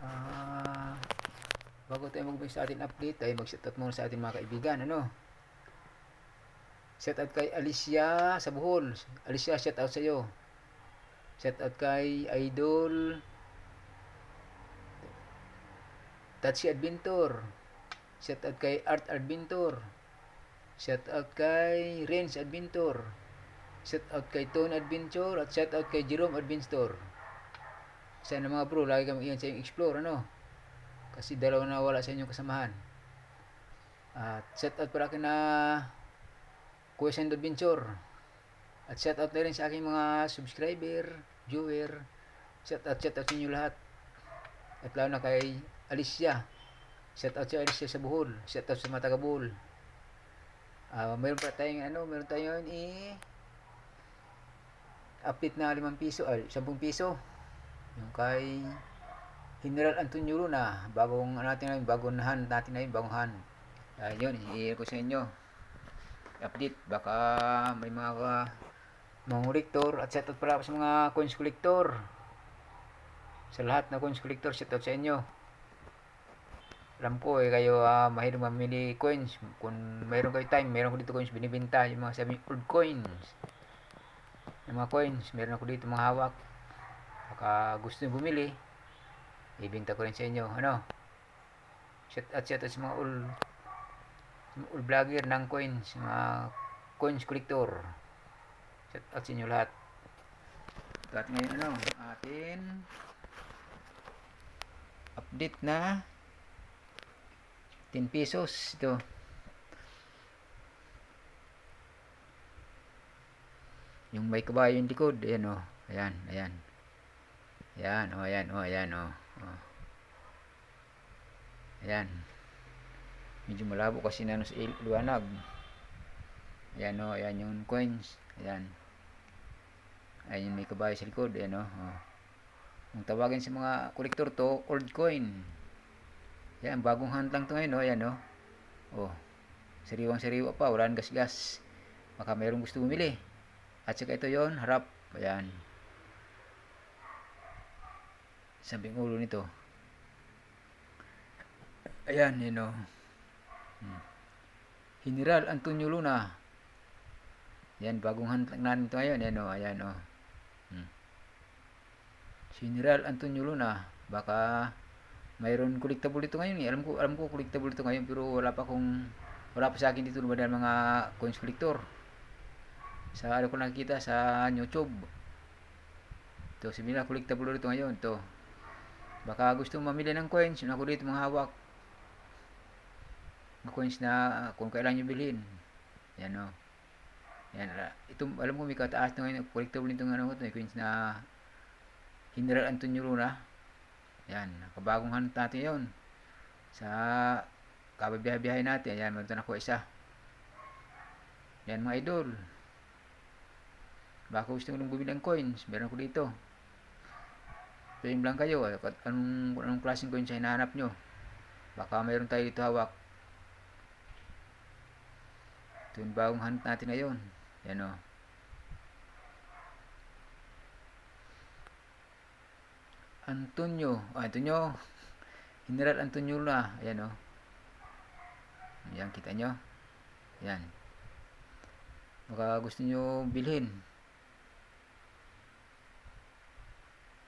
Ah, bago tayo mag sa ating update, ay mag-shoutout muna sa ating mga kaibigan. Shoutout kay Alicia sa Bohol. Alicia, shoutout sa iyo. Shoutout kay Idol Tatsi Adventure. Shoutout kay Art Adventure. Shoutout kay Renz Adventure. Shoutout kay Tone Adventure. At shoutout kay Jerome Adventure. Sana mga bro, lagi kami iyan sa yung explore, kasi dalawa na wala sa inyong kasamahan. At shoutout para kina Question Adventure. At shoutout na rin sa aking mga subscriber, viewer. Shoutout sa inyo lahat. At lalo na kay Alicia. Shoutout sa Alicia sa Bohol. Shoutout sa mga taga Bohol. Mayroon tayong update na 5 piso, 10 piso. Yung kay General Antonio Luna, bagong han natin na bagong han. Yun, i-share ko sa inyo. Update, baka may mga collector, at shoutout pala sa mga coins collector. Sa lahat na coins collector, shoutout sa inyo. Alam ko kayo mahilig mamili coins. Kung mayroon kayo time, mayroon ko dito coins binibenta, yung mga sabi old coins. Yung mga coins, meron ako dito mga hawak. Baka gusto nyo bumili, ibenta ko rin sa inyo. Shoutout sa mga old vlogger ng coins, mga coins collector. Shoutout sa inyo lahat. At ngayon atin update na 10 pesos ito. Yung may kabayo yung likod, ayan ayan. Ayan. Medyo malabo kasi sa liwanag. Ayan yung coins. Ayan yung may kabayo sa likod. Kung tawagin sa mga kolektor to, old coin. Ayan, bagong hand lang to ngayon. Sariwang-sariwa pa, wala nang gas-gas. Baka mayroong gusto bumili. At saka ito yon, harap. Ayan. Sabing ulo nito. Ayan, General Antonio Luna. Yan, bagong hand lang natin ito ngayon. Ayan. General Antonio Luna. Baka mayroon collectible dito ngayon. Alam ko collectible dito ngayon, pero wala pa sa akin dito ng mga coins collector. Sa ko nakikita sa YouTube. Ito, similar collectible dito ngayon. Ito. Baka gusto mamili ng coins, yun ako dito mga hawak. Mga coins na kung kailan nyo bilhin. Yan. Ito, alam ko may kataas na ngayon. Collectible nito ito. Coins na General Antonio Luna. Yan. Kabagong hanap natin yun. Sa kababiyahe natin. Ayan, meron ako isa. Yan mga idol. Baka gusto nyo bumili ng coins. Meron ko dito. Pwede lang kayo. Anong klaseng coins ay hinahanap nyo. Baka mayroon tayo dito hawak. Ito yung bagong hanap natin ngayon. Yan Antonio. General Antonio Luna. Ayan Ayan, kita nyo. Ayan. Baka gusto nyo bilhin.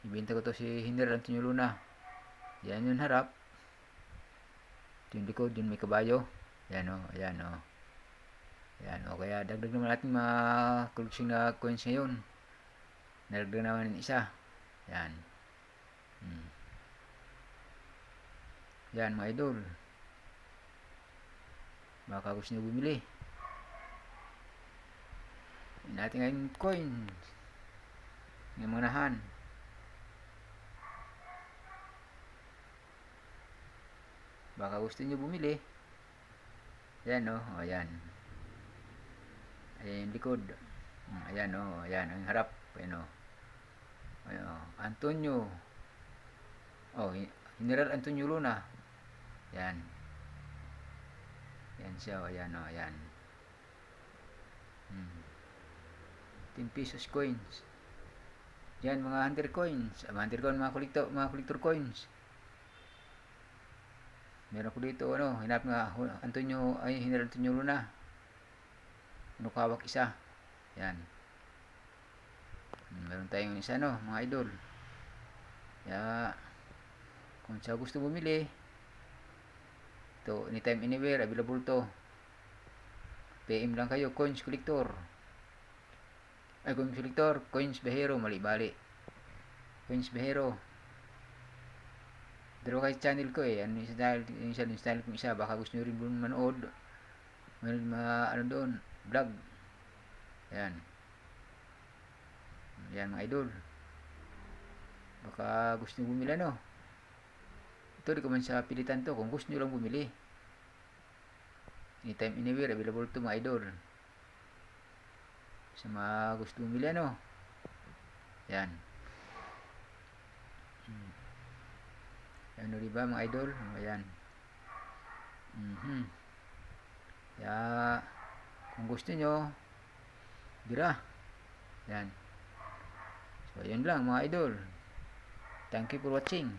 Ibenta ko to si General Antonio Luna. Yan yung harap. Ito yung likod, yun may kabayo. Ayan. Kaya dagdag naman natin mga collection na coins ngayon. Nalagdag naman yung isa. Yan. Yan mga idol. Baka gusto nyo bumili. Yan natin ngayon coins. Yung manahan. Baka gusto nyo bumili. Ayan ayan. Ayan yung likod. Ayan ang harap. Ayan Antonio. General Antonio Luna. Ayan. Ayan siya. Ayan. 10 pesos coins. Yan mga hunter coins. Mga collector coins. Meron ko dito, ano, hinap nga, General Antonio Luna. Ano kawak isa. Yan. Meron tayong isa, no, mga idol. Kaya, kung sa gusto bumili, ito, anytime, anywhere, available to. PM lang kayo, Coins Collector. Coins Collector, Coins Behero, mali-bali. Coins Behero. Dalawa kayo channel ko eh. Ano yung style kong isa. Baka gusto nyo rin manood. Meron ano doon, vlog. Yan. Yan mga idol. Baka gusto nyo bumili, no? Ito, di ko man sa pilitan to. Kung gusto nyo lang bumili. Anytime, anywhere, available to mga idol. Sa mga gusto bumili, ano? Yan. Ano diba mga idol? Ayan. Kaya, kung gusto nyo, bira. Yan. So, yun lang mga idol. Thank you for watching.